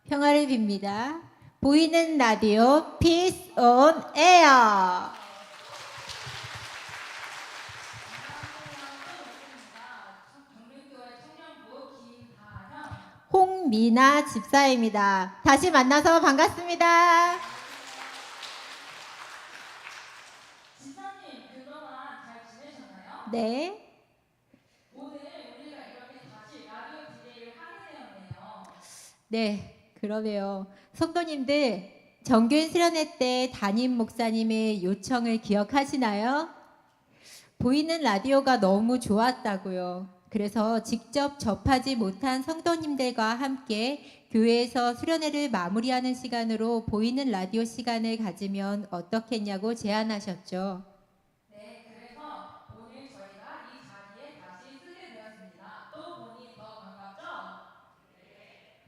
평화를 빕니다. 보이는 라디오 Peace on Air. 홍미나 집사입니다. 다시 만나서 반갑습니다. 집사님, 그동안 잘 지내셨나요? 네. 오늘 우리가 이렇게 다시 라디오 DJ를 하게 되었네요. 네, 그러네요. 성도님들, 정교인 수련회 때 담임 목사님의 요청을 기억하시나요? 보이는 라디오가 너무 좋았다고요. 그래서 직접 접하지 못한 성도님들과 함께 교회에서 수련회를 마무리하는 시간으로 보이는 라디오 시간을 가지면 어떻겠냐고 제안하셨죠. 네, 그래서 오늘 저희가 이 자리에 다시 쓰게 되었습니다. 또 보니 더 반갑죠?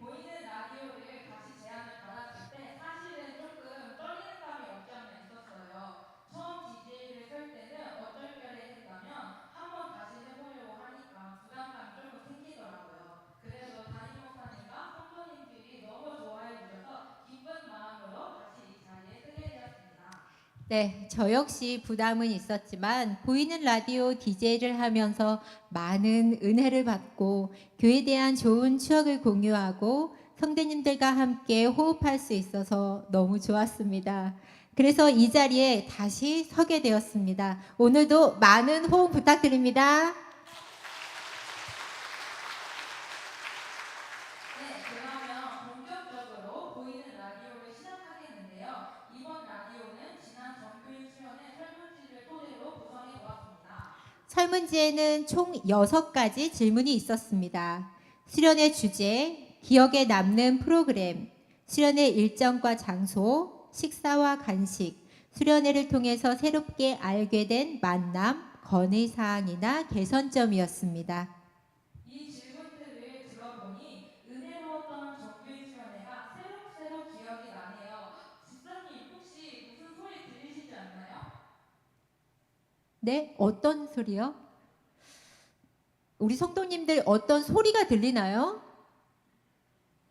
보이는 라디오를 다시 제안을 받았을 때 사실은 조금 떨리는 감이 없지 않아 있었어요. 처음 DJ를 설 때는 어쩔결에 했다면 한번 다시 해보려고 하니까 부담감이 조금 생기더라고요. 그래서 담임 목사님과 성도님들이 너무 좋아해 주셔서 기쁜 마음으로 다시 이 자리에 쓰게 되었습니다. 네, 저 역시 부담은 있었지만 보이는 라디오 DJ를 하면서 많은 은혜를 받고 교회에 대한 좋은 추억을 공유하고 성도님들과 함께 호흡할 수 있어서 너무 좋았습니다. 그래서 이 자리에 다시 서게 되었습니다. 오늘도 많은 호응 부탁드립니다. 네, 그러면 본격적으로 보이는 라디오를 시작하겠는데요. 이번 라디오는 지난 정규인 수련의 설문지를 토대로 구성해 보았습니다. 설문지에는 총 6가지 질문이 있었습니다. 수련의 주제, 기억에 남는 프로그램, 수련의 일정과 장소, 식사와 간식, 수련회를 통해서 새롭게 알게 된 만남, 건의사항이나 개선점이었습니다. 이 질문들을 들어보니 은혜로웠던 정규인 수련회가 새록새록 기억이 나네요. 집사님 혹시 무슨 소리 들리시지 않나요? 네, 어떤 소리요? 우리 성도님들 어떤 소리가 들리나요?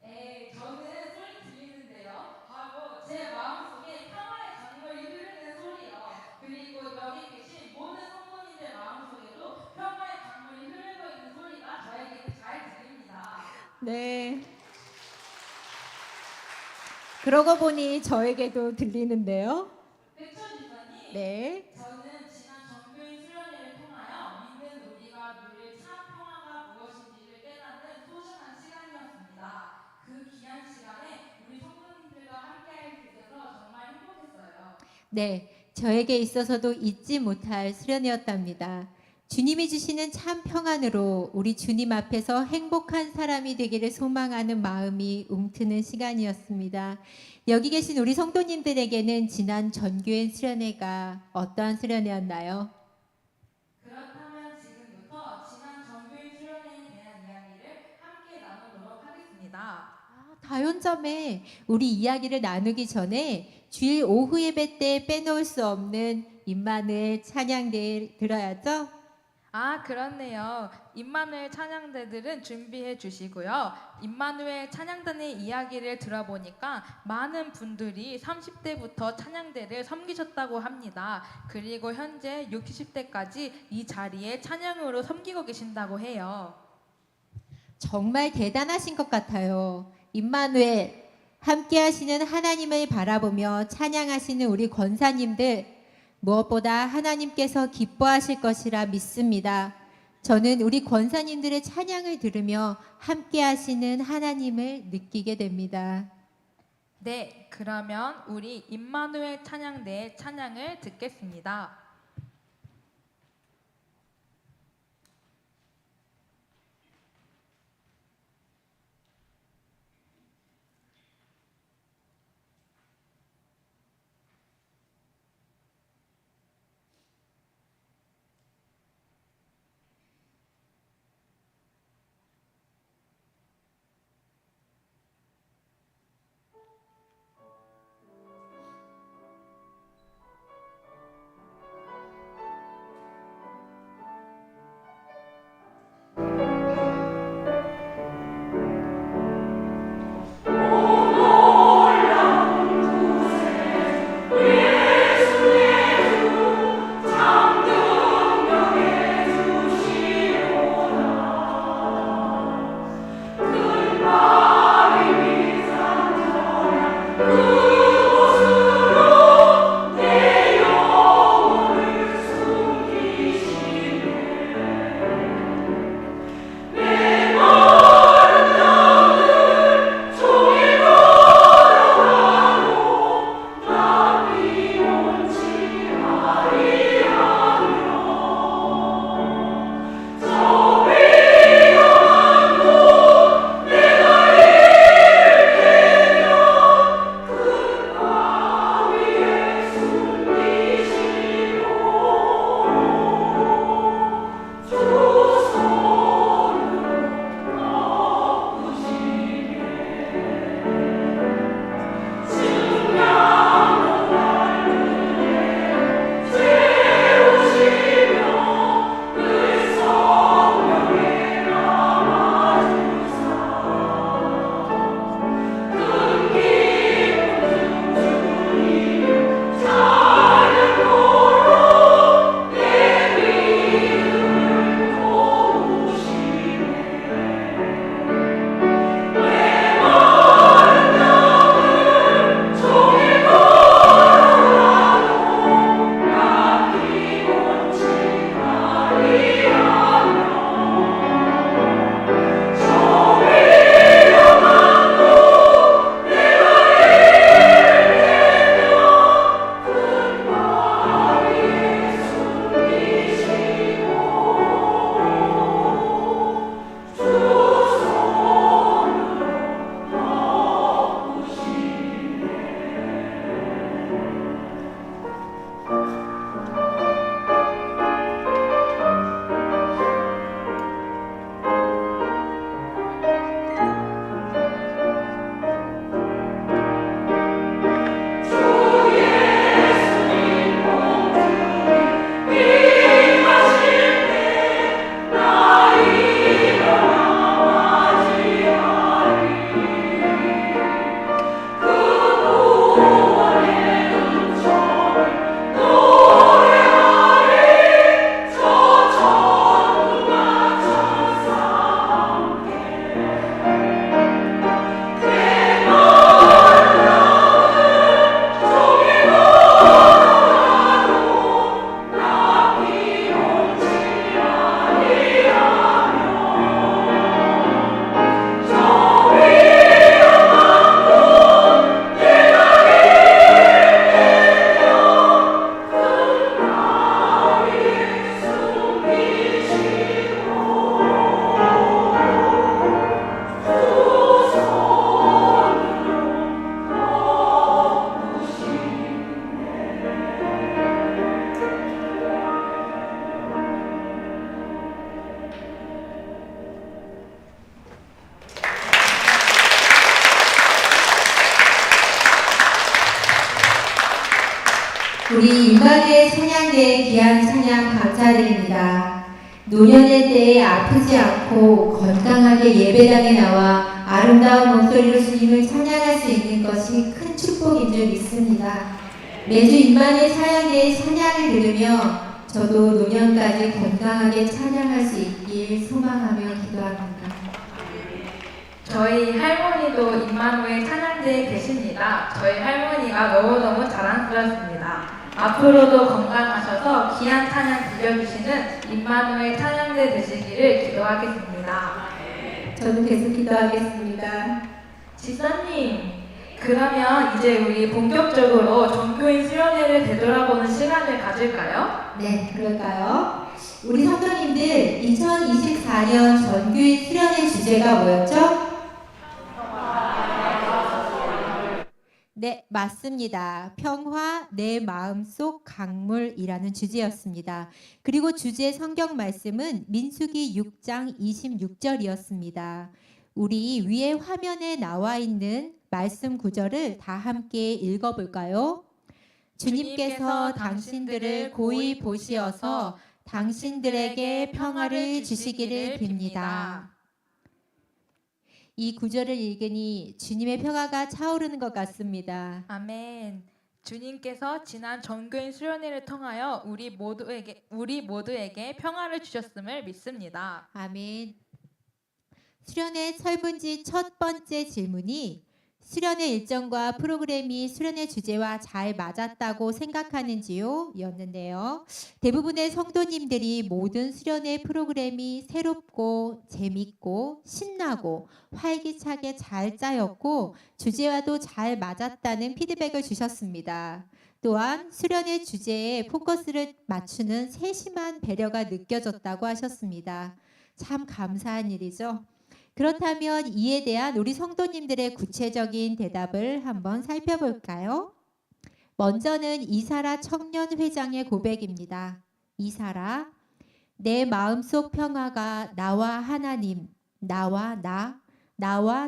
네, 저는 소리 들리는데요. 바로 제 마음속에 평화의 강물이 흐르는 소리요. 그리고 여기 계신 모든 성도님들 마음속에도 평화의 강물이 흐르고 있는 소리가 저에게 잘 들립니다. 네. 그러고 보니 저에게도 들리는데요. 그쵸, 집사님? 네. 저는 지난 정교인 수련회를 통하여 믿는 우리가 누릴 참 평화가 무엇인지를 깨닫는 소중한 시간이었습니다. 그 귀한 시간에 우리 성도님들과 함께할 수 있어서 정말 행복했어요. 네, 저에게 있어서도 잊지 못할 수련이었답니다. 주님이 주시는 참 평안으로 우리 주님 앞에서 행복한 사람이 되기를 소망하는 마음이 움트는 시간이었습니다. 여기 계신 우리 성도님들에게는 지난 전교인 수련회가 어떠한 수련회였나요? 그렇다면 지금부터 지난 정교인 수련회에 대한 이야기를 함께 나누도록 하겠습니다. 다연점에 우리 이야기를 나누기 전에 주일 오후 예배 때 빼놓을 수 없는 임마누엘 찬양들 들어야죠? 아, 그렇네요. 임마누엘 찬양대들은 준비해 주시고요. 임마누엘 찬양단의 이야기를 들어보니까 많은 분들이 30대부터 찬양대를 섬기셨다고 합니다. 그리고 현재 60대까지 이 자리에 찬양으로 섬기고 계신다고 해요. 정말 대단하신 것 같아요. 임마누엘 함께 하시는 하나님을 바라보며 찬양하시는 우리 권사님들 무엇보다 하나님께서 기뻐하실 것이라 믿습니다. 저는 우리 권사님들의 찬양을 들으며 함께 하시는 하나님을 느끼게 됩니다. 네, 그러면 우리 임마누엘 찬양대의 찬양을 듣겠습니다. 우리 인간의 찬양대에 귀한 찬양 감사드립니다. 노년의 때에 아프지 않고 건강하게 예배당에 나와 아름다운 목소리로 주님을 찬양할 수 있는 것이 큰 축복인 줄 믿습니다. 매주 인간의 찬양대에 찬양을 들으며 저도 노년까지 건강하게 찬양할 수 있길 소망하며 기도합니다. 저희 할머니도 임마누엘 찬양대에 계십니다. 저희 할머니가 너무너무 자랑스럽습니다. 앞으로도 건강하셔서 귀한 찬양 들려주시는 임마누엘 찬양대 되시기를 기도하겠습니다. 저도 계속 기도하겠습니다. 지사님, 그러면 이제 우리 본격적으로 종교인 수련회를 되돌아보는 시간을 가질까요? 네, 그럴까요? 우리 성도님들 2024년 전교인 수련회 주제가 뭐였죠? 네, 맞습니다. 평화 내 마음속 강물이라는 주제였습니다. 그리고 주제 성경 말씀은 민수기 6장 26절이었습니다. 우리 위에 화면에 나와 있는 말씀 구절을 다 함께 읽어볼까요? 주님께서 당신들을 고이 보시어서 당신들에게 평화를 주시기를 빕니다. 이 구절을 읽으니 주님의 평화가 차오르는 것 같습니다. 아멘. 주님께서 지난 전교인 수련회를 통하여 우리 모두에게 평화를 주셨음을 믿습니다. 아멘. 수련회 설문지 첫 번째 질문이 수련의 일정과 프로그램이 수련의 주제와 잘 맞았다고 생각하는지요? 였는데요. 대부분의 성도님들이 모든 수련의 프로그램이 새롭고 재밌고 신나고 활기차게 잘 짜였고 주제와도 잘 맞았다는 피드백을 주셨습니다. 또한 수련의 주제에 포커스를 맞추는 세심한 배려가 느껴졌다고 하셨습니다. 참 감사한 일이죠. 그렇다면 이에 대한 우리 성도님들의 구체적인 대답을 한번 살펴볼까요? 먼저는 이사라 청년회장의 고백입니다. 이사라, 내 마음속 평화가 나와 하나님, 나와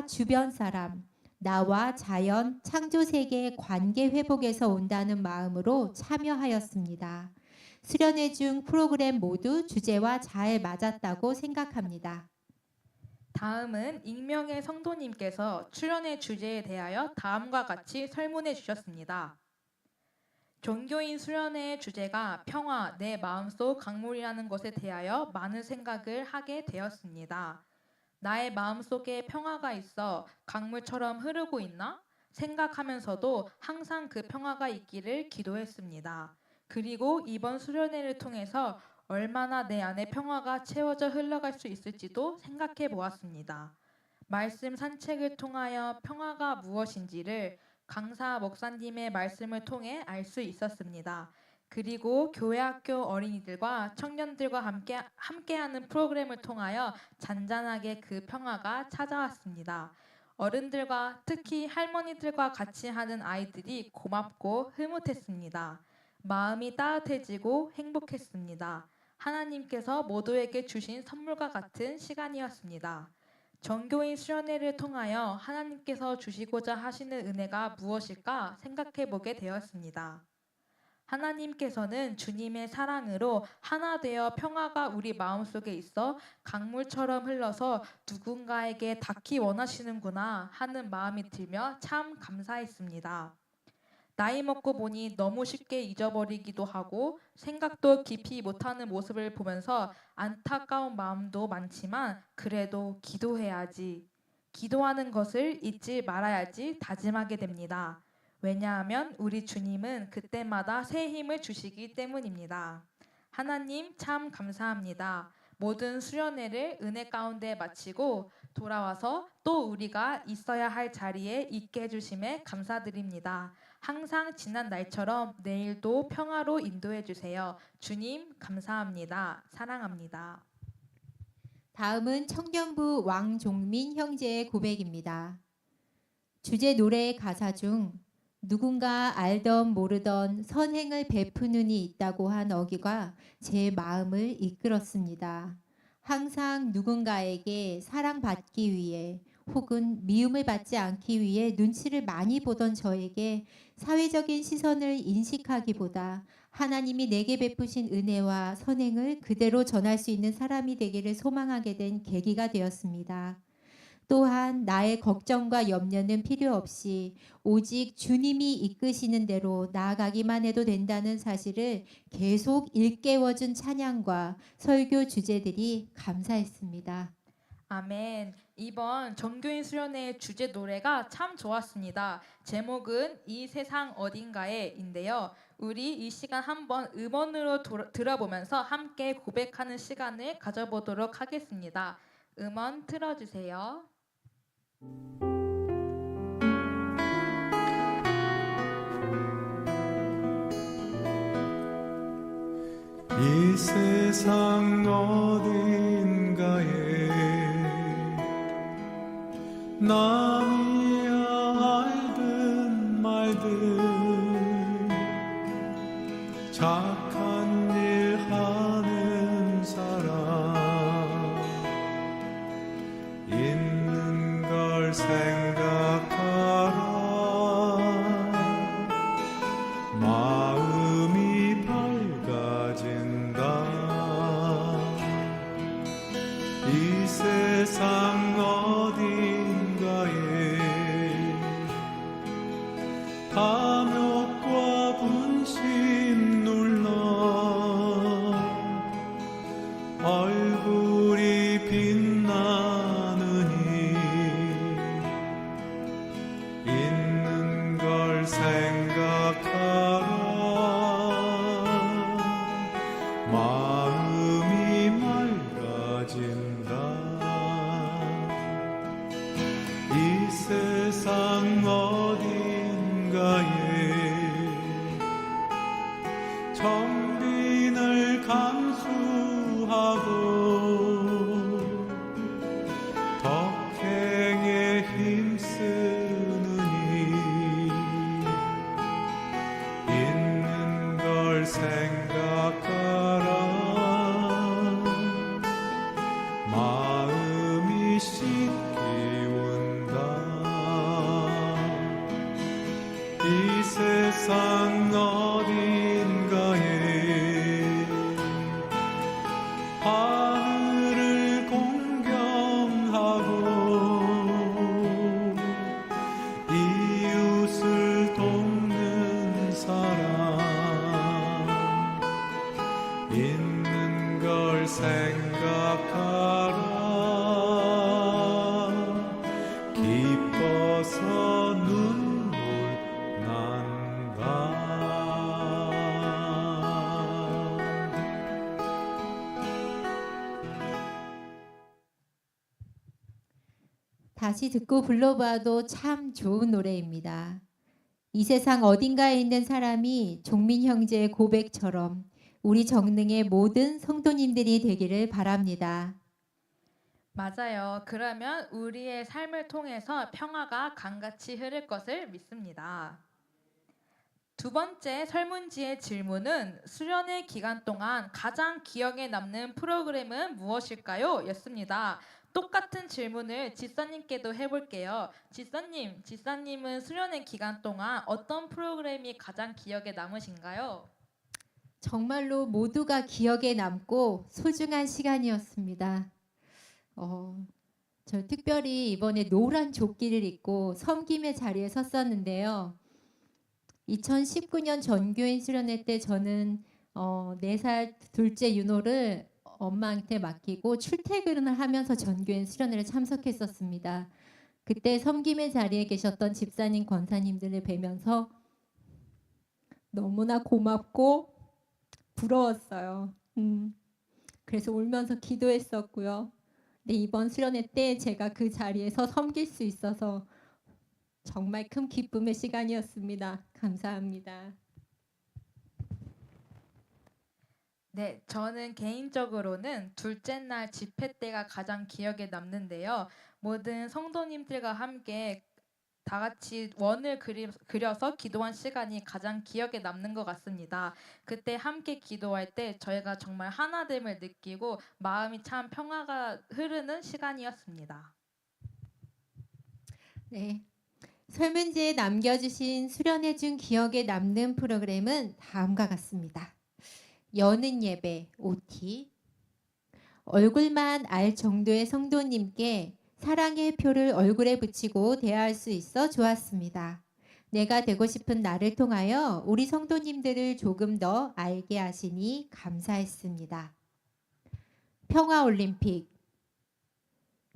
주변 사람, 나와 자연, 창조세계의 관계 회복에서 온다는 마음으로 참여하였습니다. 수련회 중 프로그램 모두 주제와 잘 맞았다고 생각합니다. 다음은 익명의 성도님께서 출연의 주제에 대하여 다음과 같이 설문해 주셨습니다. 종교인 수련회의 주제가 평화, 내 마음속 강물이라는 것에 대하여 많은 생각을 하게 되었습니다. 나의 마음속에 평화가 있어 강물처럼 흐르고 있나? 생각하면서도 항상 그 평화가 있기를 기도했습니다. 그리고 이번 수련회를 통해서 얼마나 내 안에 평화가 채워져 흘러갈 수 있을지도 생각해 보았습니다. 말씀 산책을 통하여 평화가 무엇인지를 강사 목사님의 말씀을 통해 알 수 있었습니다. 그리고 교회 학교 어린이들과 청년들과 함께하는 프로그램을 통하여 잔잔하게 그 평화가 찾아왔습니다. 어른들과 특히 할머니들과 같이 하는 아이들이 고맙고 흐뭇했습니다. 마음이 따뜻해지고 행복했습니다. 하나님께서 모두에게 주신 선물과 같은 시간이었습니다. 정교인 수련회를 통하여 하나님께서 주시고자 하시는 은혜가 무엇일까 생각해 보게 되었습니다. 하나님께서는 주님의 사랑으로 하나 되어 평화가 우리 마음속에 있어 강물처럼 흘러서 누군가에게 닿기 원하시는구나 하는 마음이 들며 참 감사했습니다. 나이 먹고 보니 너무 쉽게 잊어버리기도 하고 생각도 깊이 못하는 모습을 보면서 안타까운 마음도 많지만 그래도 기도해야지, 기도하는 것을 잊지 말아야지 다짐하게 됩니다. 왜냐하면 우리 주님은 그때마다 새 힘을 주시기 때문입니다. 하나님 참 감사합니다. 모든 수련회를 은혜 가운데 마치고 돌아와서 또 우리가 있어야 할 자리에 있게 해주심에 감사드립니다. 항상 지난 날처럼 내일도 평화로 인도해 주세요. 주님 감사합니다. 사랑합니다. 다음은 청년부 왕종민 형제의 고백입니다. 주제 노래의 가사 중 누군가 알던 모르던 선행을 베푸는 이 있다고 한 어귀가 제 마음을 이끌었습니다. 항상 누군가에게 사랑받기 위해 혹은 미움을 받지 않기 위해 눈치를 많이 보던 저에게 사회적인 시선을 인식하기보다 하나님이 내게 베푸신 은혜와 선행을 그대로 전할 수 있는 사람이 되기를 소망하게 된 계기가 되었습니다. 또한 나의 걱정과 염려는 필요 없이 오직 주님이 이끄시는 대로 나아가기만 해도 된다는 사실을 계속 일깨워준 찬양과 설교 주제들이 감사했습니다. 아멘. 이번 정교인 수련회의 주제 노래가 참 좋았습니다. 제목은 이 세상 어딘가에인데요. 우리 이 시간 한번 음원으로 들어보면서 함께 고백하는 시간을 가져보도록 하겠습니다. 음원 틀어주세요. 이 세상 어딘가에 남이야 알든 말든 착한 일 하는 사람 있는 걸 생각하라. 마음이 밝아진다. 이 세상 어딘가에 탐욕과 분심 눌러 얼굴이 빛나느니 세상 어딘가에 정빈을 감수하고 덕행에 힘쓰느니 있는 걸 생각하라 마음이 씻기운다 이 세상 어딘가에 하늘을 공경하고 이웃을 돕는 사람 있는 걸 생각하라 기뻐서 눈물 난다 다시 듣고 불러봐도 참 좋은 노래입니다. 이 세상 어딘가에 있는 사람이 종민 형제의 고백처럼 우리 정릉의 모든 성도님들이 되기를 바랍니다. 맞아요. 그러면 우리의 삶을 통해서 평화가 강같이 흐를 것을 믿습니다. 두 번째 설문지의 질문은 수련회 기간 동안 가장 기억에 남는 프로그램은 무엇일까요? 였습니다. 똑같은 질문을 지사님께도 해볼게요. 지사님은 수련회 기간 동안 어떤 프로그램이 가장 기억에 남으신가요? 정말로 모두가 기억에 남고 소중한 시간이었습니다. 저 특별히 이번에 노란 조끼를 입고 섬김의 자리에 섰었는데요. 2019년 전교인 수련회 때 저는 4살 둘째 윤호를 엄마한테 맡기고 출퇴근을 하면서 전교인 수련회를 참석했었습니다. 그때 섬김의 자리에 계셨던 집사님, 권사님들을 뵈면서 너무나 고맙고 부러웠어요. 그래서 울면서 기도했었고요. 근데 이번 수련회 때 제가 그 자리에서 섬길 수 있어서 정말 큰 기쁨의 시간이었습니다. 감사합니다. 네, 저는 개인적으로는 둘째 날 집회 때가 가장 기억에 남는데요. 모든 성도님들과 함께 다 같이 원을 그려서 기도한 시간이 가장 기억에 남는 것 같습니다. 그때 함께 기도할 때 저희가 정말 하나됨을 느끼고 마음이 참 평화가 흐르는 시간이었습니다. 네, 설문지에 남겨주신 수련회 중 기억에 남는 프로그램은 다음과 같습니다. 여는 예배 OT, 얼굴만 알 정도의 성도님께 사랑의 표를 얼굴에 붙이고 대화할 수 있어 좋았습니다. 내가 되고 싶은 나를 통하여 우리 성도님들을 조금 더 알게 하시니 감사했습니다.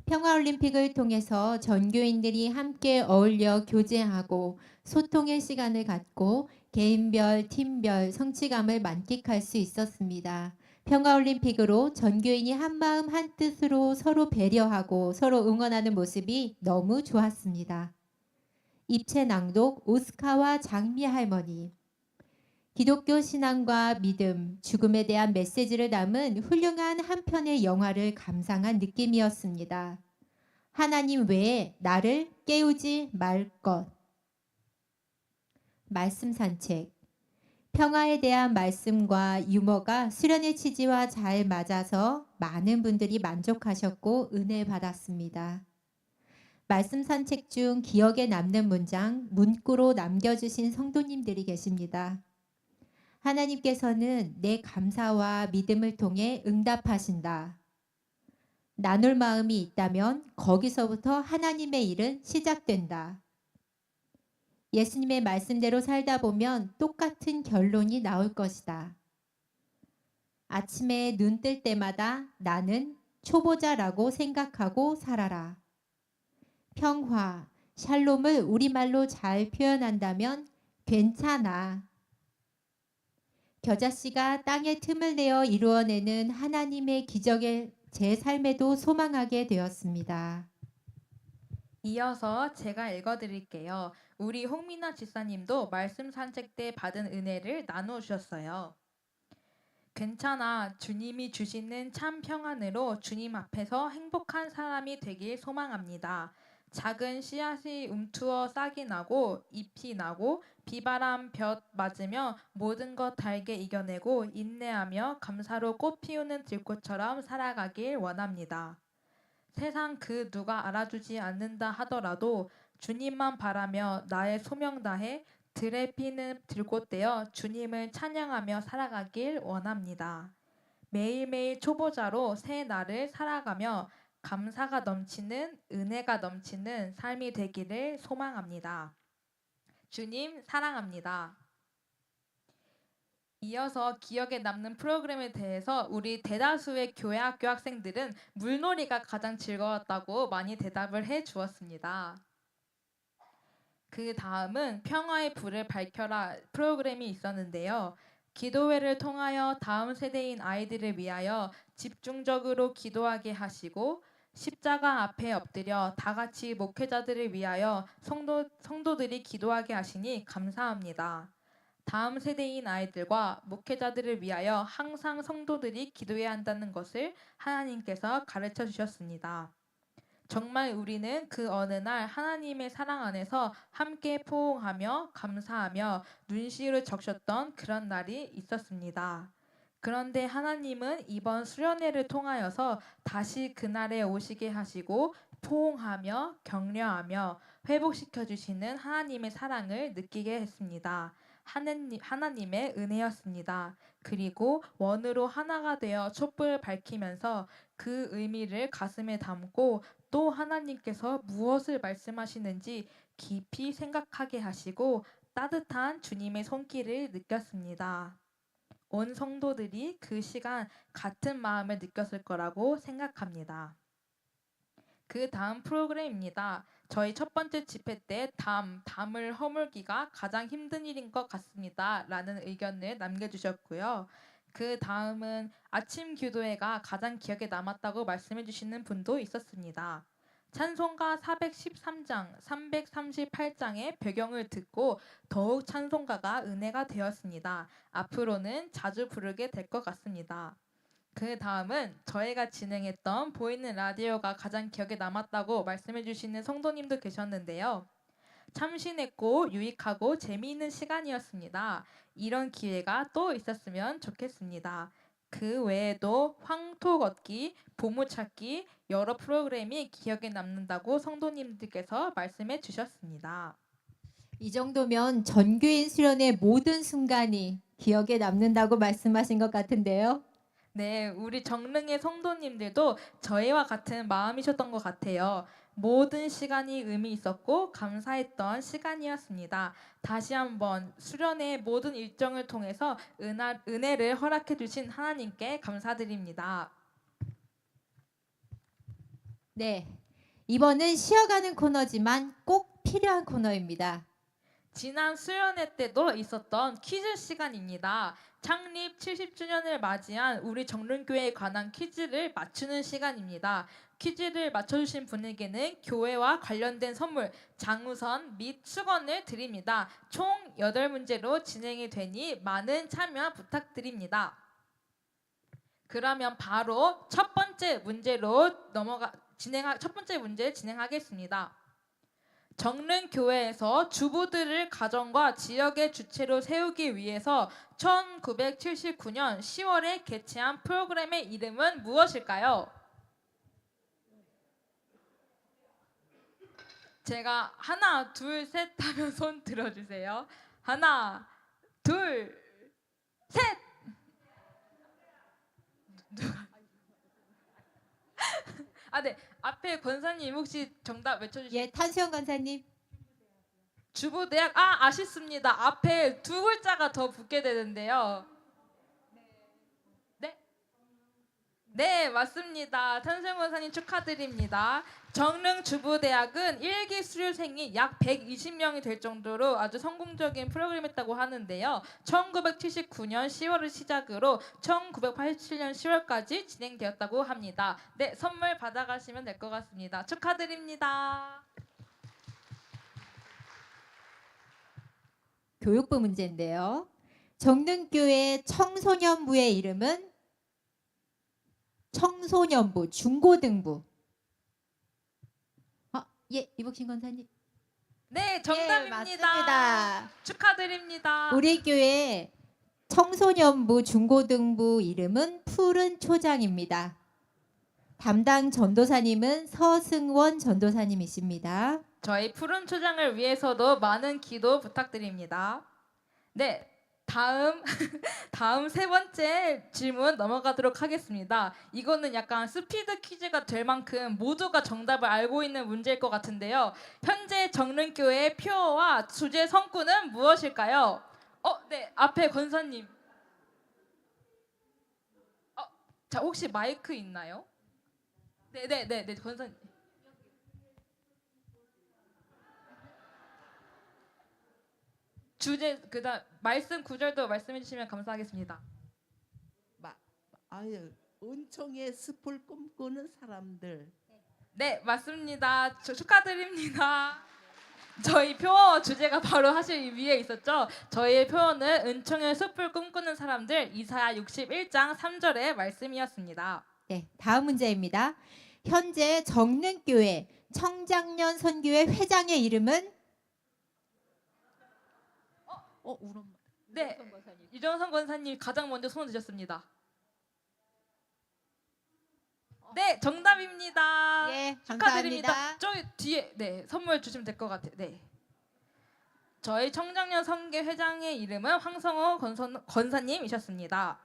평화올림픽을 통해서 전교인들이 함께 어울려 교제하고 소통의 시간을 갖고 개인별, 팀별 성취감을 만끽할 수 있었습니다. 평화올림픽으로 전교인이 한마음 한뜻으로 서로 배려하고 서로 응원하는 모습이 너무 좋았습니다. 입체 낭독 오스카와 장미 할머니, 기독교 신앙과 믿음, 죽음에 대한 메시지를 담은 훌륭한 한 편의 영화를 감상한 느낌이었습니다. 하나님 외에 나를 깨우지 말 것. 말씀 산책. 평화에 대한 말씀과 유머가 수련의 취지와 잘 맞아서 많은 분들이 만족하셨고 은혜 받았습니다. 말씀 산책 중 기억에 남는 문장, 문구로 남겨주신 성도님들이 계십니다. 하나님께서는 내 감사와 믿음을 통해 응답하신다. 나눌 마음이 있다면 거기서부터 하나님의 일은 시작된다. 예수님의 말씀대로 살다 보면 똑같은 결론이 나올 것이다. 아침에 눈 뜰 때마다 나는 초보자라고 생각하고 살아라. 평화, 샬롬을 우리말로 잘 표현한다면 괜찮아. 겨자씨가 땅에 틈을 내어 이루어내는 하나님의 기적에 제 삶에도 소망하게 되었습니다. 이어서 제가 읽어드릴게요. 우리 홍민아 집사님도 말씀 산책 때 받은 은혜를 나누어 주셨어요. 괜찮아. 주님이 주시는 참 평안으로 주님 앞에서 행복한 사람이 되길 소망합니다. 작은 씨앗이 움투어 싹이 나고 잎이 나고 비바람 볕 맞으며 모든 것 달게 이겨내고 인내하며 감사로 꽃 피우는 들꽃처럼 살아가길 원합니다. 세상 그 누가 알아주지 않는다 하더라도 주님만 바라며 나의 소명 다해 들에 피는 들꽃 되어 주님을 찬양하며 살아가길 원합니다. 매일매일 초보자로 새 날을 살아가며 감사가 넘치는 은혜가 넘치는 삶이 되기를 소망합니다. 주님 사랑합니다. 이어서 기억에 남는 프로그램에 대해서 우리 대다수의 교회학교 학생들은 물놀이가 가장 즐거웠다고 많이 대답을 해 주었습니다. 그 다음은 평화의 불을 밝혀라 프로그램이 있었는데요. 기도회를 통하여 다음 세대인 아이들을 위하여 집중적으로 기도하게 하시고 십자가 앞에 엎드려 다 같이 목회자들을 위하여 성도들이 기도하게 하시니 감사합니다. 다음 세대인 아이들과 목회자들을 위하여 항상 성도들이 기도해야 한다는 것을 하나님께서 가르쳐 주셨습니다. 정말 우리는 그 어느 날 하나님의 사랑 안에서 함께 포옹하며 감사하며 눈시울을 적셨던 그런 날이 있었습니다. 그런데 하나님은 이번 수련회를 통하여서 다시 그날에 오시게 하시고 포옹하며 격려하며 회복시켜 주시는 하나님의 사랑을 느끼게 했습니다. 하나님의 은혜였습니다. 그리고 원으로 하나가 되어 촛불을 밝히면서 그 의미를 가슴에 담고 또 하나님께서 무엇을 말씀하시는지 깊이 생각하게 하시고 따뜻한 주님의 손길을 느꼈습니다. 온 성도들이 그 시간 같은 마음을 느꼈을 거라고 생각합니다. 그 다음 프로그램입니다. 저희 첫 번째 집회 때 담을 허물기가 가장 힘든 일인 것 같습니다. 라는 의견을 남겨주셨고요. 그 다음은 아침 기도회가 가장 기억에 남았다고 말씀해 주시는 분도 있었습니다. 찬송가 413장, 338장의 배경을 듣고 더욱 찬송가가 은혜가 되었습니다. 앞으로는 자주 부르게 될 것 같습니다. 그 다음은 저희가 진행했던 보이는 라디오가 가장 기억에 남았다고 말씀해 주시는 성도님도 계셨는데요. 참신했고 유익하고 재미있는 시간이었습니다. 이런 기회가 또 있었으면 좋겠습니다. 그 외에도 황토 걷기, 보물찾기 여러 프로그램이 기억에 남는다고 성도님들께서 말씀해 주셨습니다. 이 정도면 전교인 수련의 모든 순간이 기억에 남는다고 말씀하신 것 같은데요. 네, 우리 정릉의 성도님들도 저희와 같은 마음이셨던 것 같아요. 모든 시간이 의미 있었고 감사했던 시간이었습니다. 다시 한번 수련의 모든 일정을 통해서 은혜를 허락해 주신 하나님께 감사드립니다. 네, 이번은 쉬어가는 코너지만 꼭 필요한 코너입니다. 지난 수련회 때도 있었던 퀴즈 시간입니다. 창립 70주년을 맞이한 우리 정릉교회에 관한 퀴즈를 맞추는 시간입니다. 퀴즈를 맞춰주신 분에게는 교회와 관련된 선물, 장우선 및 수건을 드립니다. 총 8문제로 진행이 되니 많은 참여 부탁드립니다. 그러면 바로 첫 번째 문제 진행하겠습니다. 정릉교회에서 주부들을 가정과 지역의 주체로 세우기 위해서 1979년 10월에 개최한 프로그램의 이름은 무엇일까요? 제가 하나, 둘, 셋 하면 손 들어주세요. 하나, 둘, 셋! 네. 앞에 권사님 혹시 정답 외쳐주시죠. 예, 탄수영 권사님. 주부대학 아쉽습니다. 앞에 두 글자가 더 붙게 되는데요. 네, 맞습니다. 탄수영 권사님 축하드립니다. 정릉주부대학은 1기 수료생이 약 120명이 될 정도로 아주 성공적인 프로그램이었다고 하는데요. 1979년 10월을 시작으로 1987년 10월까지 진행되었다고 합니다. 네, 선물 받아가시면 될 것 같습니다. 축하드립니다. 교육부 문제인데요. 정릉교회 청소년부의 이름은 청소년부, 중고등부. 예, 이복신 권사님. 네, 예, 정답입니다. 맞습니다. 축하드립니다. 우리 교회 청소년부, 중고등부 이름은 푸른 초장입니다. 담당 전도사님은 서승원 전도사님이십니다. 저희 푸른 초장을 위해서도 많은 기도 부탁드립니다. 네, 다음 세 번째 질문 넘어가도록 하겠습니다. 이거는 약간 스피드 퀴즈가 될 만큼 모두가 정답을 알고 있는 문제일 것 같은데요. 현재 정릉교회의 표어와 주제 성구는 무엇일까요? 네, 앞에 권사님. 자, 혹시 마이크 있나요? 네, 권사님. 주제 그다음 말씀 구절도 말씀해 주시면 감사하겠습니다. 아유, 은총의 숲을 꿈꾸는 사람들. 네, 맞습니다. 축하드립니다. 저희 표어 주제가 바로 사실 위에 있었죠. 저희의 표어는 은총의 숲을 꿈꾸는 사람들 이사야 61장 3절의 말씀이었습니다. 네, 다음 문제입니다. 현재 정릉교회 청장년 선교회 회장의 이름은 우리 엄마. 네, 유정선 권사님 가장 먼저 손을 드셨습니다. 네, 정답입니다. 예, 축하드립니다. 감사합니다. 저희 뒤에 선물 주시면 될 것 같아요. 네. 저희 청장년 선교 회장의 이름은 황성호 권사님이셨습니다.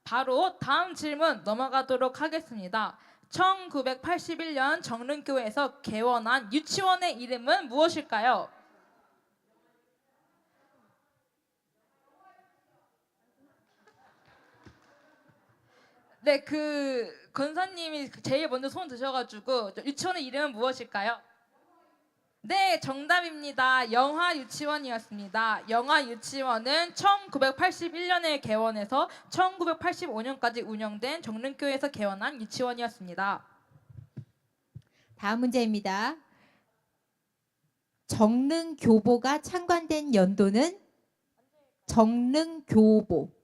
바로 다음 질문 넘어가도록 하겠습니다. 1981년 정릉교회에서 개원한 유치원의 이름은 무엇일까요? 네, 그 권사님이 제일 먼저 손 드셔가지고 유치원의 이름은 무엇일까요? 네, 정답입니다. 영화 유치원이었습니다. 영화 유치원은 1981년에 개원해서 1985년까지 운영된 정릉교회에서 개원한 유치원이었습니다. 다음 문제입니다. 정릉교보가 창관된 연도는 정릉교보.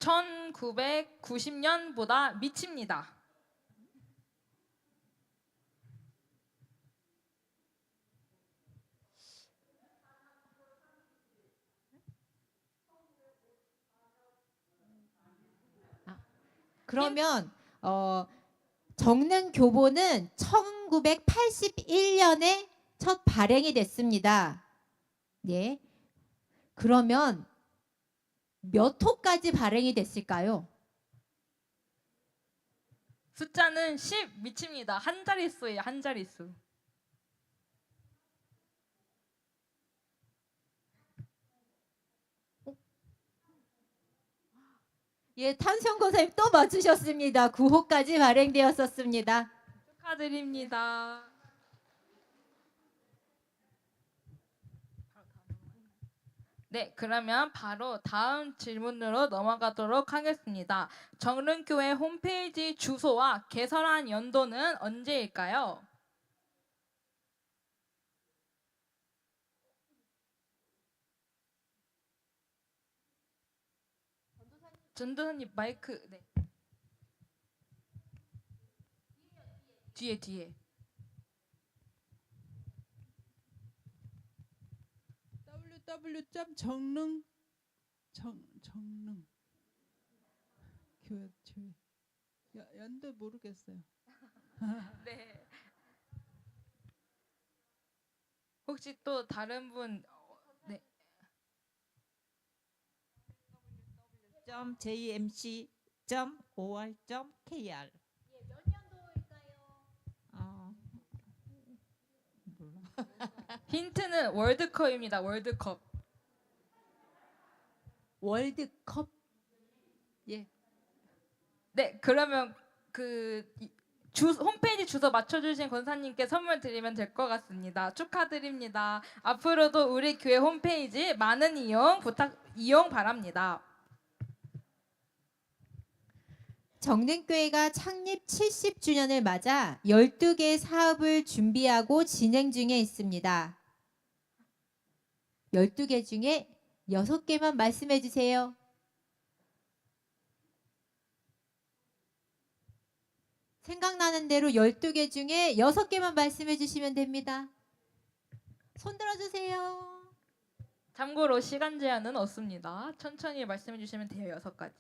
(1990년보다) 미칩니다. 그러면 정릉교보는 1981년에 첫 발행이 됐습니다. 예. 그러면 몇 호까지 발행이 됐을까요? 숫자는 10 미칩니다. 한 자릿수예요. 한 자릿수. 예, 탄성 고사님 또 맞추셨습니다. 9호까지 발행되었었습니다. 축하드립니다. 네, 그러면 바로 다음 질문으로 넘어가도록 하겠습니다. 정릉교회 홈페이지 주소와 개설한 연도는 언제일까요? 전도사님 마이크 네. 뒤에. www.정릉 교회 연도 모르겠어요. 네. 혹시 또 다른 분 네. .jmc.or.kr 몇 년도일까요? 몰라. 힌트는 월드컵입니다. 월드컵. 월드컵. 예. 네, 그러면 홈페이지 주소 맞춰주신 권사님께 선물 드리면 될 것 같습니다. 축하드립니다. 앞으로도 우리 교회 홈페이지 많은 이용 바랍니다. 정릉교회가 창립 70주년을 맞아 12개 사업을 준비하고 진행 중에 있습니다. 12개 중에 6개만 말씀해 주세요. 생각나는 대로 12개 중에 6개만 말씀해 주시면 됩니다. 손 들어주세요. 참고로 시간 제한은 없습니다. 천천히 말씀해 주시면 돼요. 6가지.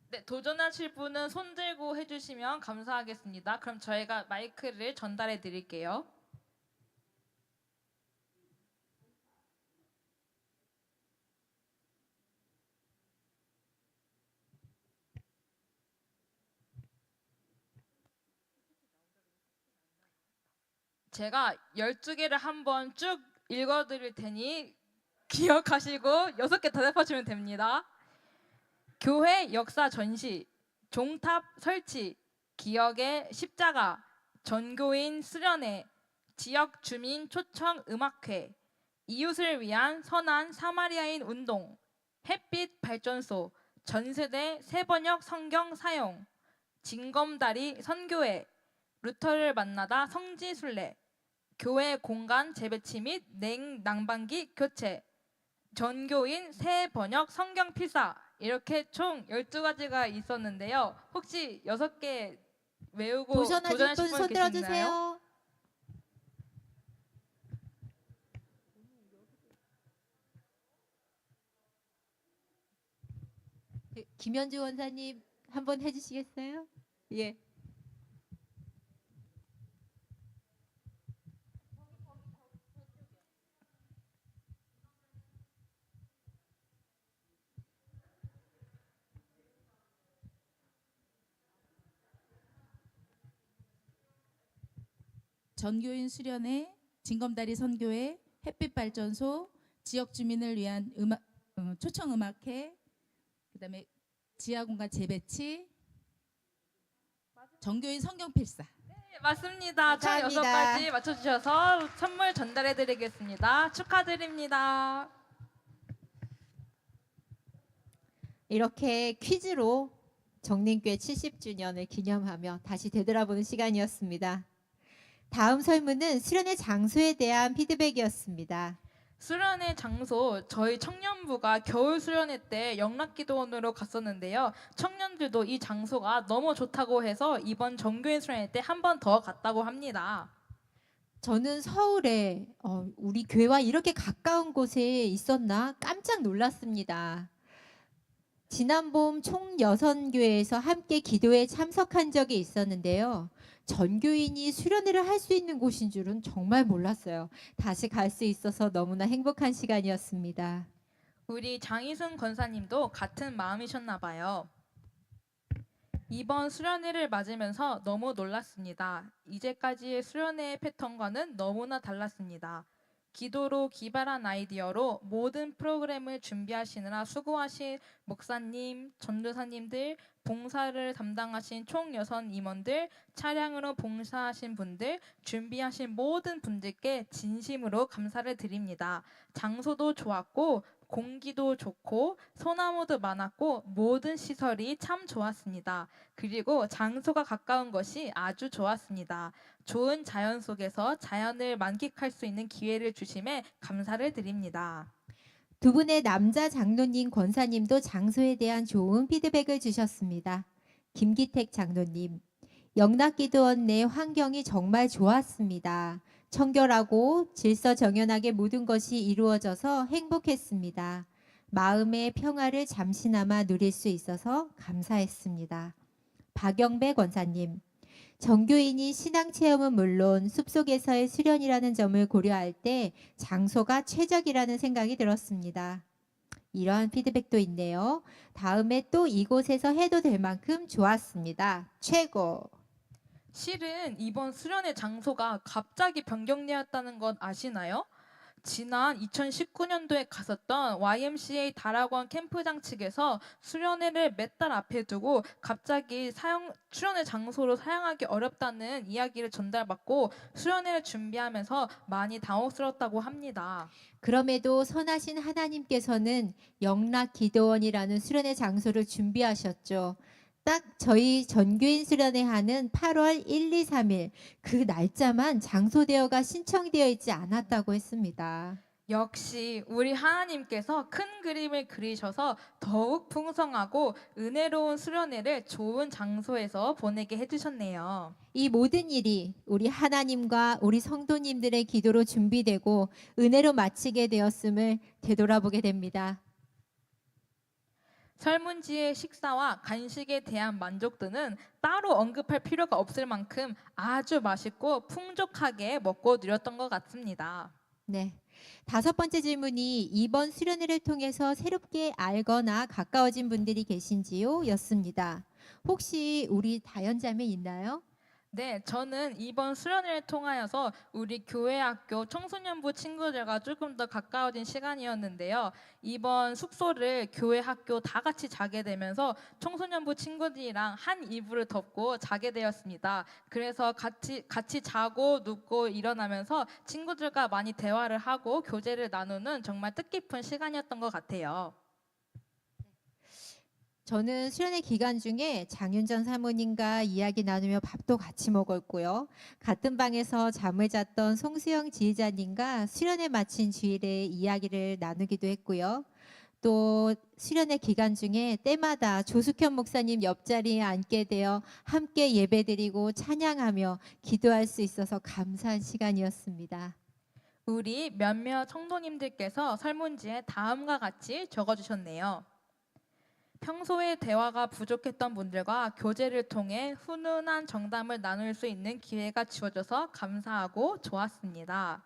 네, 도전하실 분은 손 들고 해주시면 감사하겠습니다. 그럼 저희가 마이크를 전달해 드릴게요. 제가 12개를 한번 쭉 읽어드릴 테니 기억하시고 6개 대답하시면 됩니다. 교회 역사 전시, 종탑 설치, 기억의 십자가, 전교인 수련회, 지역 주민 초청 음악회, 이웃을 위한 선한 사마리아인 운동, 햇빛 발전소, 전세대 새번역 성경 사용, 징검다리 선교회, 루터를 만나다 성지순례, 교회 공간 재배치 및 냉난방기 교체, 전교인 새 번역 성경 필사, 이렇게 총 12가지가 있었는데요. 혹시 6개 외우고 도전하실 분 도전하실 손 분 계시나요? 들어주세요. 김현주 원사님 한번 해주시겠어요? 예. 전교인 수련회, 징검다리 선교회, 햇빛발전소, 지역 주민을 위한 초청 음악회, 그다음에 지하공간 재배치, 전교인 성경필사. 네, 맞습니다. 총 감사합니다. 6가지 맞춰주셔서 선물 전달해드리겠습니다. 축하드립니다. 이렇게 퀴즈로 정림교회 70주년을 기념하며 다시 되돌아보는 시간이었습니다. 다음 설문은 수련회 장소에 대한 피드백이었습니다. 수련회 장소, 저희 청년부가 겨울 수련회 때 영락기도원으로 갔었는데요. 청년들도 이 장소가 너무 좋다고 해서 이번 정교인 수련회 때 한 번 더 갔다고 합니다. 저는 서울에 우리 교회와 이렇게 가까운 곳에 있었나 깜짝 놀랐습니다. 지난 봄 총여선교회에서 함께 기도에 참석한 적이 있었는데요. 전교인이 수련회를 할 수 있는 곳인 줄은 정말 몰랐어요. 다시 갈 수 있어서 너무나 행복한 시간이었습니다. 우리 장희순 권사님도 같은 마음이셨나 봐요. 이번 수련회를 맞으면서 너무 놀랐습니다. 이제까지의 수련회의 패턴과는 너무나 달랐습니다. 기도로 기발한 아이디어로 모든 프로그램을 준비하시느라 수고하신 목사님, 전도사님들, 봉사를 담당하신 총여선 임원들, 차량으로 봉사하신 분들, 준비하신 모든 분들께 진심으로 감사를 드립니다. 장소도 좋았고 공기도 좋고 소나무도 많았고 모든 시설이 참 좋았습니다. 그리고 장소가 가까운 것이 아주 좋았습니다. 좋은 자연 속에서 자연을 만끽할 수 있는 기회를 주심에 감사를 드립니다. 두 분의 남자 장로님, 권사님도 장소에 대한 좋은 피드백을 주셨습니다. 김기택 장로님, 영락기도원 내 환경이 정말 좋았습니다. 청결하고 질서정연하게 모든 것이 이루어져서 행복했습니다. 마음의 평화를 잠시나마 누릴 수 있어서 감사했습니다. 박영배 권사님, 정교인이 신앙체험은 물론 숲속에서의 수련이라는 점을 고려할 때 장소가 최적이라는 생각이 들었습니다. 이러한 피드백도 있네요. 다음에 또 이곳에서 해도 될 만큼 좋았습니다. 최고! 실은 이번 수련회 장소가 갑자기 변경되었다는 건 아시나요? 지난 2019년도에 갔었던 YMCA 다락원 캠프장 측에서 수련회를 몇 달 앞에 두고 갑자기 수련회 장소로 사용하기 어렵다는 이야기를 전달받고 수련회를 준비하면서 많이 당혹스러웠다고 합니다. 그럼에도 선하신 하나님께서는 영락 기도원이라는 수련회 장소를 준비하셨죠. 딱 저희 전교인 수련회 하는 8월 1, 2, 3일 그 날짜만 장소대여가 신청되어 있지 않았다고 했습니다. 역시 우리 하나님께서 큰 그림을 그리셔서 더욱 풍성하고 은혜로운 수련회를 좋은 장소에서 보내게 해주셨네요. 이 모든 일이 우리 하나님과 우리 성도님들의 기도로 준비되고 은혜로 마치게 되었음을 되돌아보게 됩니다. 설문지의 식사와 간식에 대한 만족도는 따로 언급할 필요가 없을 만큼 아주 맛있고 풍족하게 먹고 누렸던 것 같습니다. 네. 5번째 질문이 이번 수련회를 통해서 새롭게 알거나 가까워진 분들이 계신지요? 였습니다. 혹시 우리 다연자매 있나요? 네, 저는 이번 수련회를 통하여서 우리 교회 학교 청소년부 친구들과 조금 더 가까워진 시간이었는데요. 이번 숙소를 교회 학교 다 같이 자게 되면서 청소년부 친구들이랑 한 이불을 덮고 자게 되었습니다. 그래서 같이 자고 눕고 일어나면서 친구들과 많이 대화를 하고 교제를 나누는 정말 뜻깊은 시간이었던 것 같아요. 저는 수련회 기간 중에 장윤전 사모님과 이야기 나누며 밥도 같이 먹었고요. 같은 방에서 잠을 잤던 송수영 지휘자님과 수련회 마친 주일에 이야기를 나누기도 했고요. 또 수련회 기간 중에 때마다 조숙현 목사님 옆자리에 앉게 되어 함께 예배드리고 찬양하며 기도할 수 있어서 감사한 시간이었습니다. 우리 몇몇 성도님들께서 설문지에 다음과 같이 적어주셨네요. 평소에 대화가 부족했던 분들과 교제를 통해 훈훈한 정담을 나눌 수 있는 기회가 주어져서 감사하고 좋았습니다.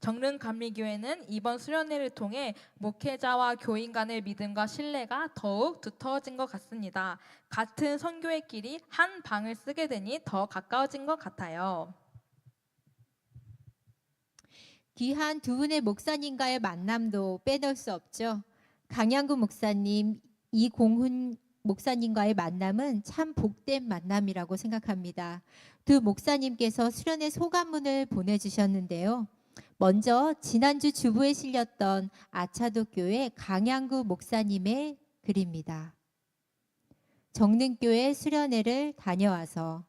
정릉감리교회는 이번 수련회를 통해 목회자와 교인 간의 믿음과 신뢰가 더욱 두터워진 것 같습니다. 같은 선교회끼리 한 방을 쓰게 되니 더 가까워진 것 같아요. 귀한 두 분의 목사님과의 만남도 빼놓을 수 없죠. 강양구 목사님, 이공훈 목사님과의 만남은 참 복된 만남이라고 생각합니다. 두 목사님께서 수련회 소감문을 보내주셨는데요. 먼저 지난주 주부에 실렸던 아차도 교회 강양구 목사님의 글입니다. 정릉교회 수련회를 다녀와서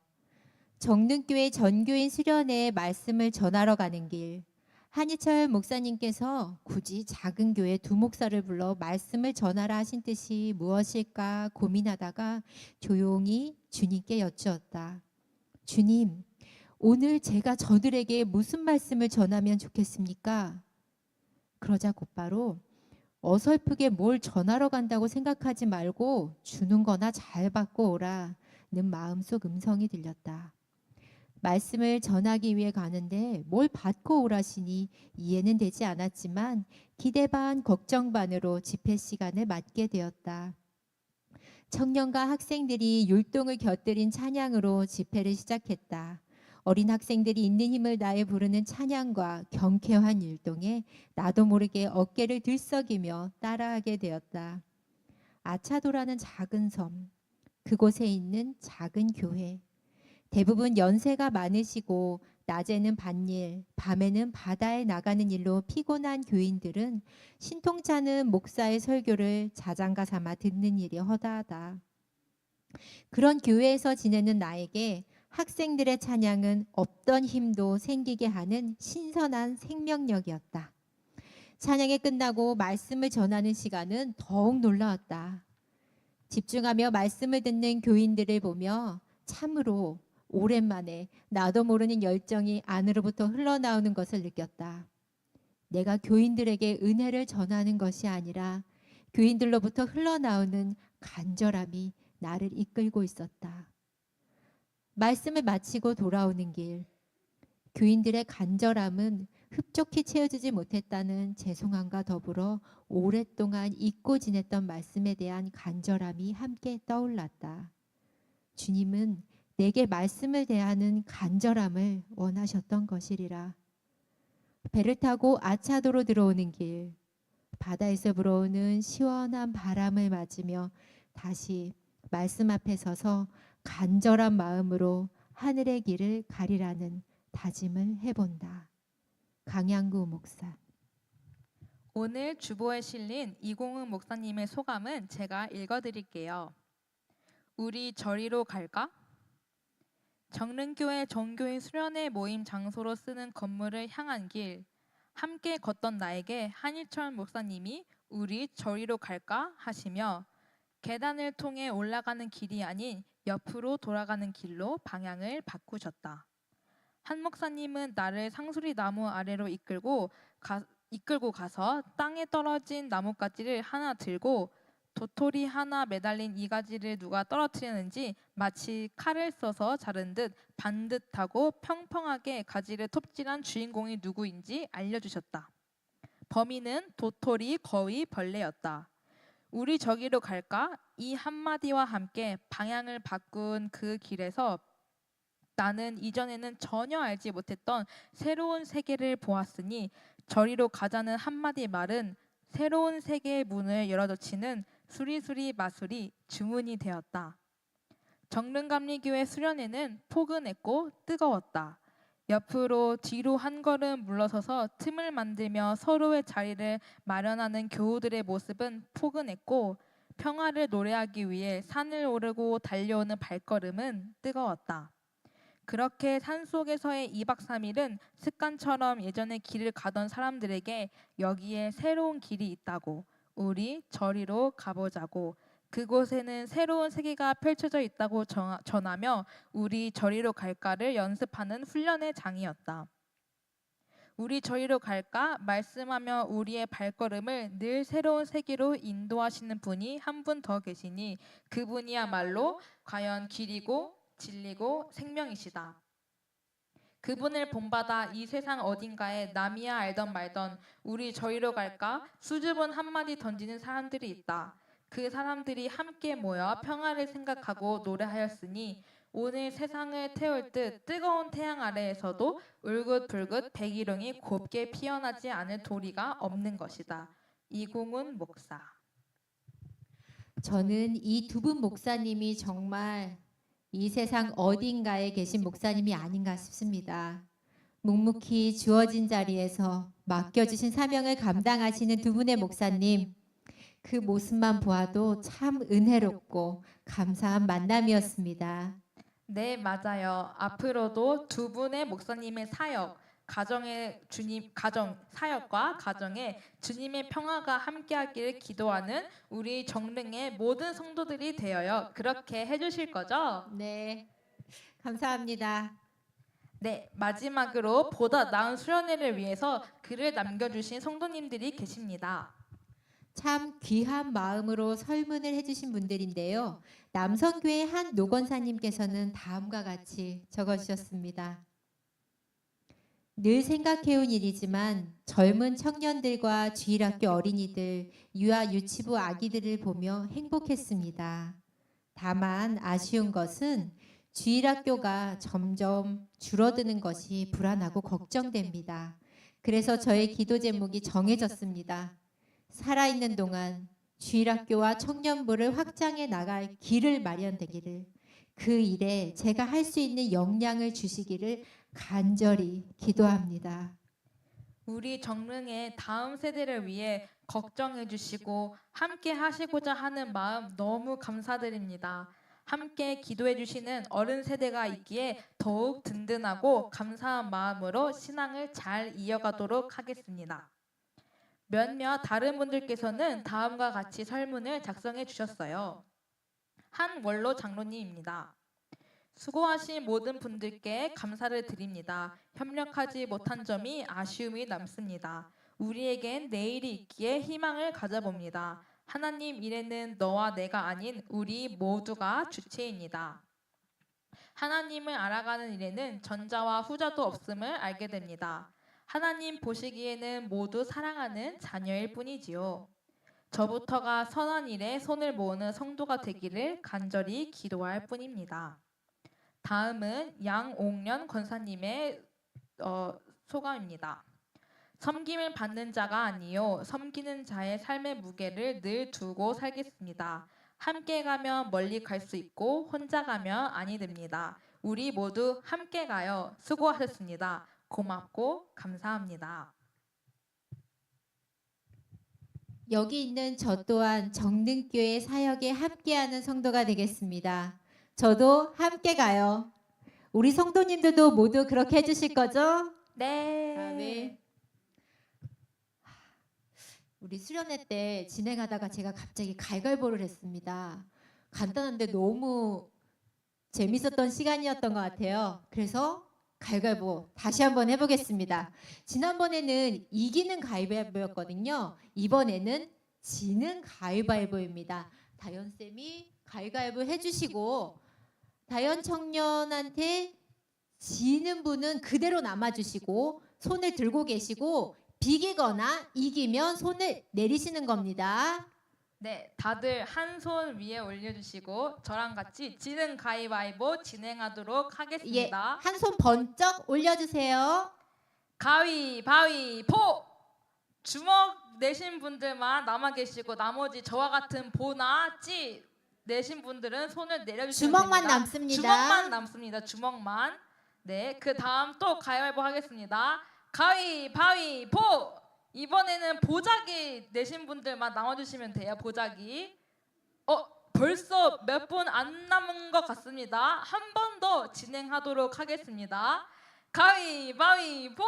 정릉교회 전교인 수련회에 말씀을 전하러 가는 길, 한희철 목사님께서 굳이 작은 교회 두 목사를 불러 말씀을 전하라 하신 뜻이 무엇일까 고민하다가 조용히 주님께 여쭈었다. 주님, 오늘 제가 저들에게 무슨 말씀을 전하면 좋겠습니까? 그러자 곧바로 어설프게 뭘 전하러 간다고 생각하지 말고 주는 거나 잘 받고 오라는 마음속 음성이 들렸다. 말씀을 전하기 위해 가는데 뭘 받고 오라시니 이해는 되지 않았지만 기대 반 걱정 반으로 집회 시간을 맞게 되었다. 청년과 학생들이 율동을 곁들인 찬양으로 집회를 시작했다. 어린 학생들이 있는 힘을 다해 부르는 찬양과 경쾌한 율동에 나도 모르게 어깨를 들썩이며 따라하게 되었다. 아차도라는 작은 섬, 그곳에 있는 작은 교회. 대부분 연세가 많으시고 낮에는 밭일, 밤에는 바다에 나가는 일로 피곤한 교인들은 신통찮은 목사의 설교를 자장가 삼아 듣는 일이 허다하다. 그런 교회에서 지내는 나에게 학생들의 찬양은 없던 힘도 생기게 하는 신선한 생명력이었다. 찬양이 끝나고 말씀을 전하는 시간은 더욱 놀라웠다. 집중하며 말씀을 듣는 교인들을 보며 참으로 오랜만에 나도 모르는 열정이 안으로부터 흘러나오는 것을 느꼈다. 내가 교인들에게 은혜를 전하는 것이 아니라 교인들로부터 흘러나오는 간절함이 나를 이끌고 있었다. 말씀을 마치고 돌아오는 길, 교인들의 간절함은 흡족히 채워지지 못했다는 죄송함과 더불어 오랫동안 잊고 지냈던 말씀에 대한 간절함이 함께 떠올랐다. 주님은 내게 말씀을 대하는 간절함을 원하셨던 것이리라. 배를 타고 아차도로 들어오는 길, 바다에서 불어오는 시원한 바람을 맞으며 다시 말씀 앞에 서서 간절한 마음으로 하늘의 길을 가리라는 다짐을 해본다. 강양구 목사. 오늘 주보에 실린 이공은 목사님의 소감은 제가 읽어드릴게요. 우리 저리로 갈까? 정릉교회 정교인 수련회 모임 장소로 쓰는 건물을 향한 길, 함께 걷던 나에게 한일철 목사님이 우리 저리로 갈까? 하시며 계단을 통해 올라가는 길이 아닌 옆으로 돌아가는 길로 방향을 바꾸셨다. 한 목사님은 나를 상수리 나무 아래로 이끌고 가서 땅에 떨어진 나뭇가지를 하나 들고 도토리 하나 매달린 이가지를 누가 떨어뜨렸는지 마치 칼을 써서 자른 듯 반듯하고 평평하게 가지를 톱질한 주인공이 누구인지 알려주셨다. 범인은 도토리 거위 벌레였다. 우리 저기로 갈까? 이 한마디와 함께 방향을 바꾼 그 길에서 나는 이전에는 전혀 알지 못했던 새로운 세계를 보았으니 저리로 가자는 한마디 말은 새로운 세계의 문을 열어젖히는 수리수리 마수리 주문이 되었다. 정릉감리교회 수련회는 포근했고 뜨거웠다. 옆으로 뒤로 한 걸음 물러서서 틈을 만들며 서로의 자리를 마련하는 교우들의 모습은 포근했고 평화를 노래하기 위해 산을 오르고 달려오는 발걸음은 뜨거웠다. 그렇게 산속에서의 2박 3일은 습관처럼 예전에 길을 가던 사람들에게 여기에 새로운 길이 있다고, 우리 저리로 가보자고, 그곳에는 새로운 세계가 펼쳐져 있다고 전하며 우리 저리로 갈까를 연습하는 훈련의 장이었다. 우리 저리로 갈까 말씀하며 우리의 발걸음을 늘 새로운 세계로 인도하시는 분이 한 분 더 계시니 그분이야말로 과연 길이고 진리고 생명이시다. 그분을 본받아 이 세상 어딘가에 남이야 알던 말던 우리 저리로 갈까 수줍은 한마디 던지는 사람들이 있다. 그 사람들이 함께 모여 평화를 생각하고 노래하였으니 오늘 세상을 태울 듯 뜨거운 태양 아래에서도 울긋불긋 백일홍이 곱게 피어나지 않을 도리가 없는 것이다. 이공훈 목사. 저는 이 두 분 목사님이 정말 이 세상 어딘가에 계신 목사님이 아닌가 싶습니다. 묵묵히 주어진 자리에서 맡겨주신 사명을 감당하시는 두 분의 목사님, 그 모습만 보아도 참 은혜롭고 감사한 만남이었습니다. 네, 맞아요. 앞으로도 두 분의 목사님의 사역, 사역과 가정에 주님의 평화가 함께하기를 기도하는 우리 정릉의 모든 성도들이 되어요. 그렇게 해주실 거죠? 네, 감사합니다. 네, 마지막으로 보다 나은 수련회를 위해서 글을 남겨주신 성도님들이 계십니다. 참 귀한 마음으로 설문을 해주신 분들인데요. 남성교회 한 노건사님께서는 다음과 같이 적어주셨습니다. 늘 생각해온 일이지만 젊은 청년들과 주일학교 어린이들, 유아 유치부 아기들을 보며 행복했습니다. 다만 아쉬운 것은 주일학교가 점점 줄어드는 것이 불안하고 걱정됩니다. 그래서 저의 기도 제목이 정해졌습니다. 살아있는 동안 주일학교와 청년부를 확장해 나갈 길을 마련되기를, 그 일에 제가 할 수 있는 역량을 주시기를 간절히 기도합니다. 우리 정릉의 다음 세대를 위해 걱정해 주시고 함께 하시고자 하는 마음 너무 감사드립니다. 함께 기도해 주시는 어른 세대가 있기에 더욱 든든하고 감사한 마음으로 신앙을 잘 이어가도록 하겠습니다. 몇몇 다른 분들께서는 다음과 같이 설문을 작성해 주셨어요. 한원로 장로님입니다. 수고하신 모든 분들께 감사를 드립니다. 협력하지 못한 점이 아쉬움이 남습니다. 우리에겐 내일이 있기에 희망을 가져봅니다. 하나님 일에는 너와 내가 아닌 우리 모두가 주체입니다. 하나님을 알아가는 일에는 전자와 후자도 없음을 알게 됩니다. 하나님 보시기에는 모두 사랑하는 자녀일 뿐이지요. 저부터가 선한 일에 손을 모으는 성도가 되기를 간절히 기도할 뿐입니다. 다음은 양옥련 권사님의 소감입니다. 섬김을 받는 자가 아니요 섬기는 자의 삶의 무게를 늘 두고 살겠습니다. 함께 가면 멀리 갈 수 있고 혼자 가면 아니 됩니다. 우리 모두 함께 가요. 수고하셨습니다. 고맙고 감사합니다. 여기 있는 저 또한 정릉교회 사역에 함께하는 성도가 되겠습니다. 저도 함께 가요. 우리 성도님들도 모두 그렇게 해주실 거죠? 네. 아멘. 우리 수련회 때 진행하다가 제가 갑자기 갈갈보를 했습니다. 간단한데 너무 재밌었던 시간이었던 것 같아요. 그래서 갈갈보 다시 한번 해보겠습니다. 지난번에는 이기는 가위바위보였거든요. 이번에는 지는 가위바위보입니다. 다현쌤이 가위바위보 해주시고 다현 청년한테 지는 분은 그대로 남아주시고 손을 들고 계시고 비기거나 이기면 손을 내리시는 겁니다. 네, 다들 한 손 위에 올려주시고 저랑 같이 지는 가위바위보 진행하도록 예, 하겠습니다. 한 손 번쩍 올려주세요. 가위바위보! 주먹 내신 분들만 남아 계시고 나머지 저와 같은 보나 찌 내신 분들은 손을 내려주시면 주먹만 됩니다. 남습니다. 주먹만 남습니다. 주먹만. 네, 그 다음 또 가위바위보 하겠습니다. 가위바위보! 이번에는 보자기 내신 분들만 남아주시면 돼요. 보자기. 벌써 몇 분 안 남은 것 같습니다. 한 번 더 진행하도록 하겠습니다. 가위바위보!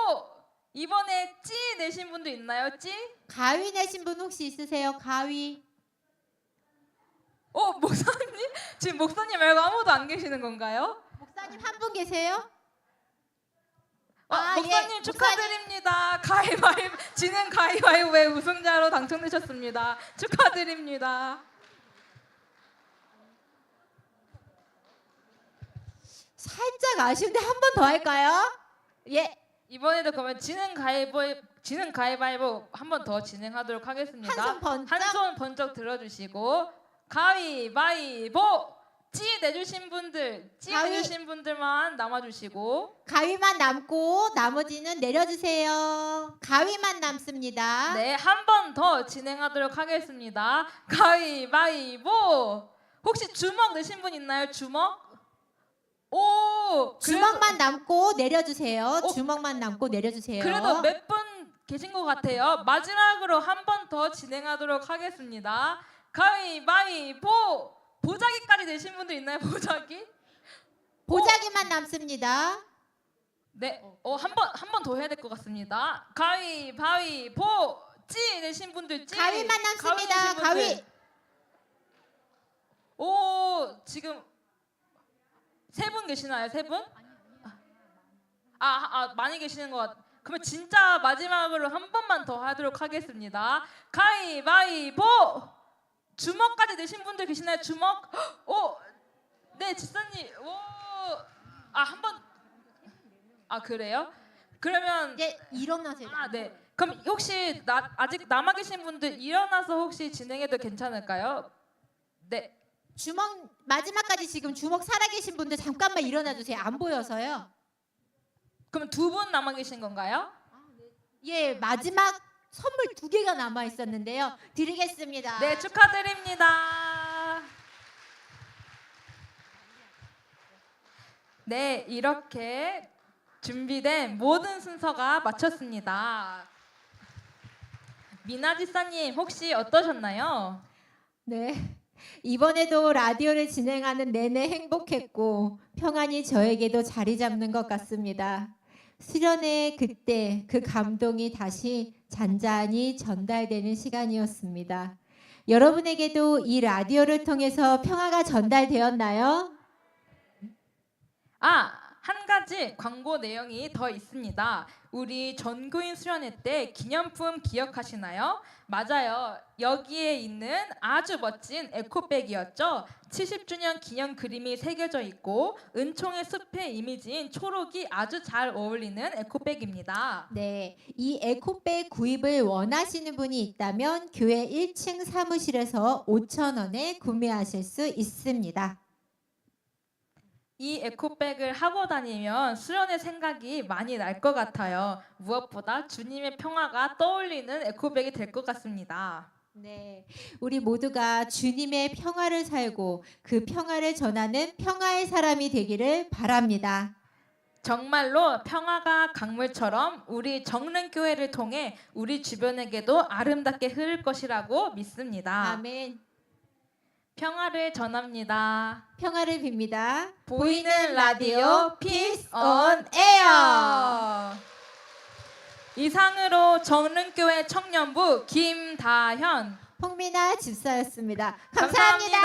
이번에 찌 내신 분도 있나요? 찌? 가위 내신 분 혹시 있으세요? 가위. 목사님? 지금 목사님 말고 아무도 안 계시는 건가요? 목사님 한 분 계세요? 목사님 예, 축하드립니다. 가위바위보 지는 가위바위보의 우승자로 당첨되셨습니다. 축하드립니다. 살짝 아쉬운데 한 번 더 할까요? 예, 이번에도 그러면 지는 가위바위보 한 번 더 진행하도록 하겠습니다. 한 손 번쩍. 한 손 번쩍 들어주시고 가위바위보 찌 내주신 분들 찌 가위. 내주신 분들만 남아주시고 가위만 남고 나머지는 내려주세요. 가위만 남습니다. 네, 한 번 더 진행하도록 하겠습니다. 가위바위보 혹시 주먹 내신 분 있나요? 주먹? 주먹만 남고 내려주세요. 주먹만 남고 내려주세요. 그래도 몇 분 계신 것 같아요. 마지막으로 한 번 더 진행하도록 하겠습니다. 가위바위보 보자기까지 내신 분들 있나요? 보자기? 보자기만 남습니다. 네, 한 번 더 해야 될 것 같습니다. 가위바위보 찌 내신 분들 찌 가위만 남습니다. 내신 분들. 가위. 지금 세 분 계시나요? 세 분? 많이 계시는 것 같아요. 그러면 진짜 마지막으로 한 번만 더 하도록 하겠습니다. 가위바위보 주먹까지 내신 분들 계시나요? 주먹? 네, 집사님. 한 번. 그래요? 그러면 예, 일어나세요. 네. 그럼 혹시 아직 남아 계신 분들 일어나서 혹시 진행해도 괜찮을까요? 네. 주먹 마지막까지 지금 주먹 살아계신 분들 잠깐만 일어나 주세요. 안 보여서요. 그럼 두 분 남아 계신 건가요? 예, 마지막 선물 2개가 남아 있었는데요. 드리겠습니다. 네, 축하드립니다. 네, 이렇게 준비된 모든 순서가 마쳤습니다. 미나 지사님 혹시 어떠셨나요? 네. 이번에도 라디오를 진행하는 내내 행복했고 평안이 저에게도 자리 잡는 것 같습니다. 수련회 그때 그 감동이 다시 잔잔히 전달되는 시간이었습니다. 여러분에게도 이 라디오를 통해서 평화가 전달되었나요? 한 가지 광고 내용이 더 있습니다. 우리 전교인 수련회 때 기념품 기억하시나요? 맞아요. 여기에 있는 아주 멋진 에코백이었죠. 70주년 기념 그림이 새겨져 있고 은총의 숲의 이미지인 초록이 아주 잘 어울리는 에코백입니다. 네, 이 에코백 구입을 원하시는 분이 있다면 교회 1층 사무실에서 5,000원에 구매하실 수 있습니다. 이 에코백을 하고 다니면 수련의 생각이 많이 날 것 같아요. 무엇보다 주님의 평화가 떠올리는 에코백이 될 것 같습니다. 네, 우리 모두가 주님의 평화를 살고 그 평화를 전하는 평화의 사람이 되기를 바랍니다. 정말로 평화가 강물처럼 우리 정릉교회를 통해 우리 주변에게도 아름답게 흐를 것이라고 믿습니다. 아멘. 평화를 전합니다. 평화를 빕니다. 보이는 라디오 Peace on Air. 이상으로 정릉교회 청년부 김다현 홍미나 집사였습니다. 감사합니다.